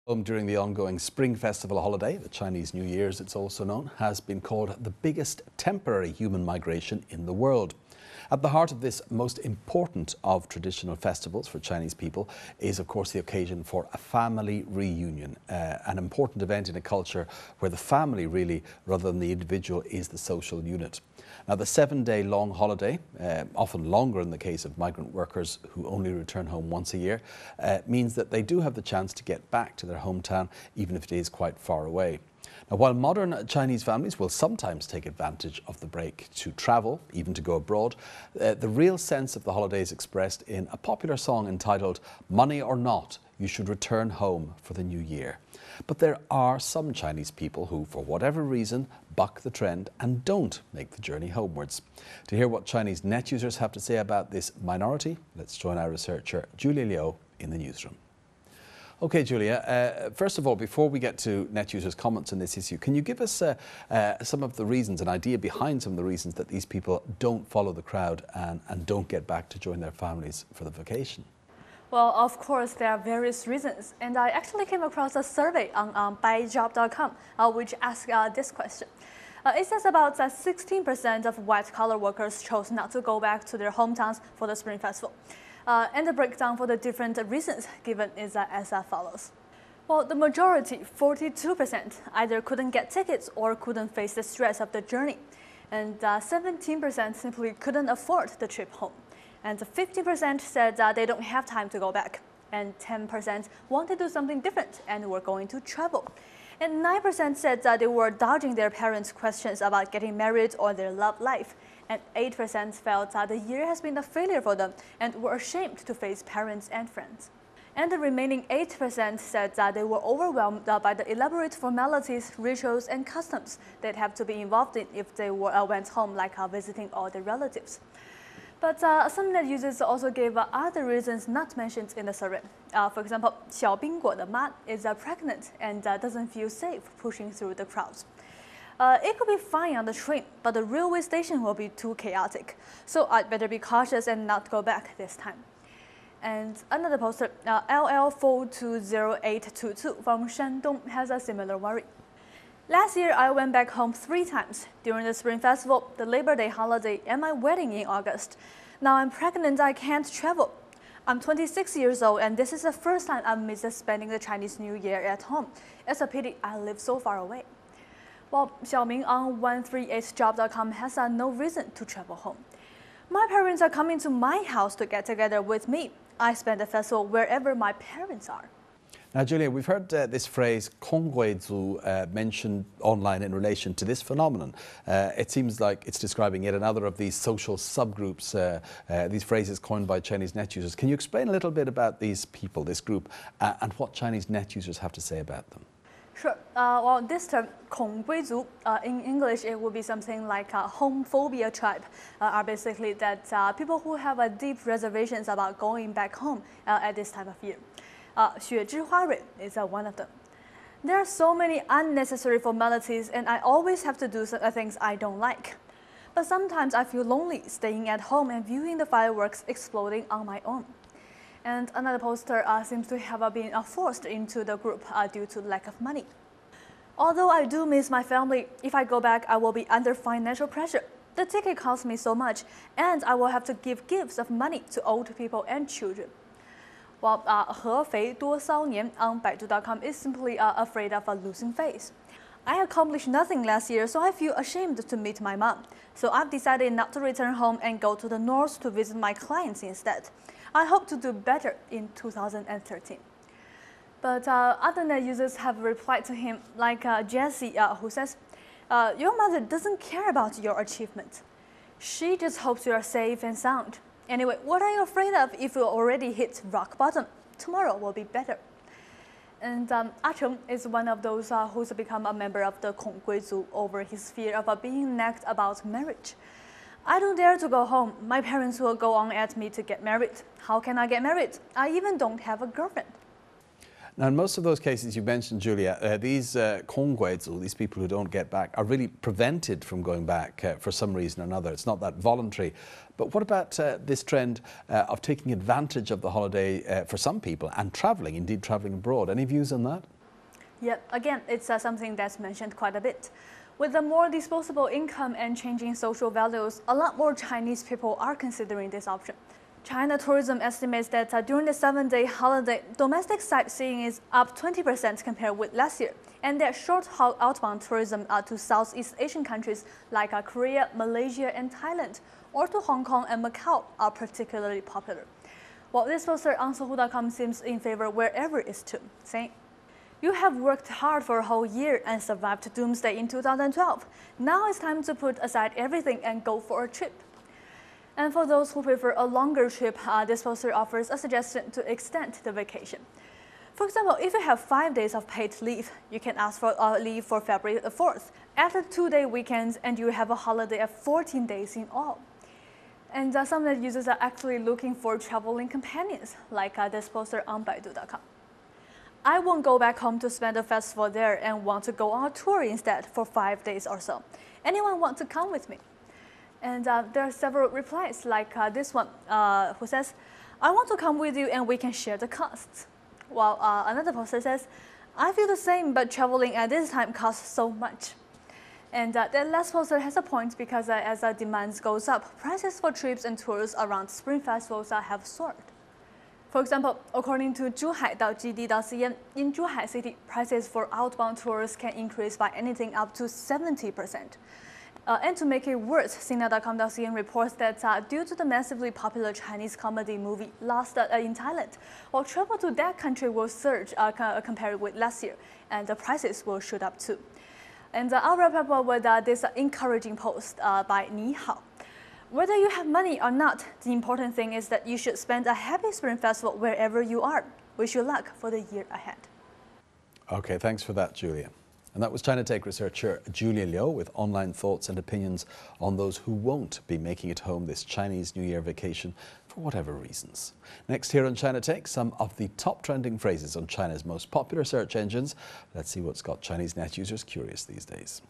During the ongoing Spring Festival holiday, the Chinese New Year, as it's also known, has been called the biggest temporary human migration in the world. At the heart of this most important of traditional festivals for Chinese people is, of course, the occasion for a family reunion, an important event in a culture where the family really, rather than the individual, is the social unit. Now, the 7-day long holiday, often longer in the case of migrant workers who only return home once a year, means that they do have the chance to get back to their hometown, even if it is quite far away. Now, while modern Chinese families will sometimes take advantage of the break to travel, even to go abroad, the real sense of the holiday is expressed in a popular song entitled "Money or Not, You Should Return Home for the New Year." But there are some Chinese people who, for whatever reason, buck the trend and don't make the journey homewards. To hear what Chinese net users have to say about this minority, let's join our researcher Julia Liu in the newsroom. Okay, Julia, first of all, before we get to net users' comments on this issue, can you give us some of the reasons, an idea behind some of the reasons that these people don't follow the crowd and don't get back to join their families for the vacation? Well, of course, there are various reasons, and I actually came across a survey on buyjob.com which asked this question. It says about 16% of white-collar workers chose not to go back to their hometowns for the Spring Festival. And the breakdown for the different reasons given is as follows. Well, the majority, 42%, either couldn't get tickets or couldn't face the stress of the journey. And 17% simply couldn't afford the trip home. And 50% said that they don't have time to go back. And 10% wanted to do something different and were going to travel. And 9% said that they were dodging their parents' questions about getting married or their love life. And 8% felt that the year has been a failure for them and were ashamed to face parents and friends. And the remaining 8% said that they were overwhelmed by the elaborate formalities, rituals, and customs they'd have to be involved in if they went home, like visiting all their relatives. But some net users also gave other reasons not mentioned in the survey. For example, Xiao Bingguo, the ma, is pregnant and doesn't feel safe pushing through the crowds. It could be fine on the train, but the railway station will be too chaotic. So I'd better be cautious and not go back this time. And another poster, LL4208222 from Shandong, has a similar worry. Last year, I went back home 3 times, during the Spring Festival, the Labor Day holiday, and my wedding in August. Now I'm pregnant, I can't travel. I'm 26 years old, and this is the first time I've missed spending the Chinese New Year at home. It's a pity I live so far away. Well, Xiaoming on 138job.com has no reason to travel home. My parents are coming to my house to get together with me. I spend the festival wherever my parents are. Now, Julia, we've heard this phrase "Konghuizu" mentioned online in relation to this phenomenon. It seems like it's describing yet another of these social subgroups, these phrases coined by Chinese net users. Can you explain a little bit about these people, this group, and what Chinese net users have to say about them? Sure. Well, this term, 孔贵族, in English, it would be something like a homophobia tribe, are basically that people who have deep reservations about going back home at this time of year. 雪之花蕊 is one of them. There are so many unnecessary formalities, and I always have to do things I don't like. But sometimes I feel lonely staying at home and viewing the fireworks exploding on my own. And another poster seems to have been forced into the group due to lack of money. Although I do miss my family, if I go back, I will be under financial pressure. The ticket costs me so much, and I will have to give gifts of money to old people and children. Well, 合肥多骚年 on Baidu.com is simply afraid of losing face. I accomplished nothing last year, so I feel ashamed to meet my mom. So I've decided not to return home and go to the north to visit my clients instead. I hope to do better in 2013. But other net users have replied to him, like Jessie, who says, your mother doesn't care about your achievement. She just hopes you are safe and sound. Anyway, what are you afraid of if you already hit rock bottom? Tomorrow will be better. And Ah Cheng is one of those who's become a member of the Konghuizu over his fear of being nagged about marriage. I don't dare to go home. My parents will go on at me to get married. How can I get married? I even don't have a girlfriend. Now, in most of those cases you mentioned, Julia, these Konghuizu, these people who don't get back, are really prevented from going back for some reason or another. It's not that voluntary. But what about this trend of taking advantage of the holiday for some people and travelling, indeed travelling abroad? Any views on that? Yep, again, it's something that's mentioned quite a bit. With the more disposable income and changing social values, a lot more Chinese people are considering this option. China Tourism estimates that during the 7-day holiday, domestic sightseeing is up 20% compared with last year, and that short-haul outbound tourism to Southeast Asian countries like Korea, Malaysia, and Thailand, or to Hong Kong and Macau are particularly popular. Well, this poster on Sohu.com seems in favor wherever it's to, saying, "You have worked hard for a whole year and survived doomsday in 2012. Now it's time to put aside everything and go for a trip." And for those who prefer a longer trip, this poster offers a suggestion to extend the vacation. For example, if you have 5 days of paid leave, you can ask for leave for February 4th. After 2-day weekends, and you have a holiday of 14 days in all. And some of the users are actually looking for traveling companions, like this poster on Baidu.com. "I won't go back home to spend the festival there and want to go on a tour instead for 5 days or so. Anyone want to come with me?" And there are several replies, like this one, who says, "I want to come with you and we can share the costs." While another poster says, "I feel the same, but traveling at this time costs so much." And the last poster has a point because as demand goes up, prices for trips and tours around Spring Festivals have soared. For example, according to Zhuhai.gd.cn, in Zhuhai City, prices for outbound tours can increase by anything up to 70%. And to make it worse, Sina.com.cn reports that due to the massively popular Chinese comedy movie Lost in Thailand, well, travel to that country will surge compared with last year, and the prices will shoot up too. And I'll wrap up with this encouraging post by Ni Hao. "Whether you have money or not, the important thing is that you should spend a happy Spring Festival wherever you are. Wish you luck for the year ahead." Okay, thanks for that, Julia. And that was China Take researcher Julia Liu with online thoughts and opinions on those who won't be making it home this Chinese New Year vacation for whatever reasons. Next here on China Take, some of the top trending phrases on China's most popular search engines. Let's see what's got Chinese net users curious these days.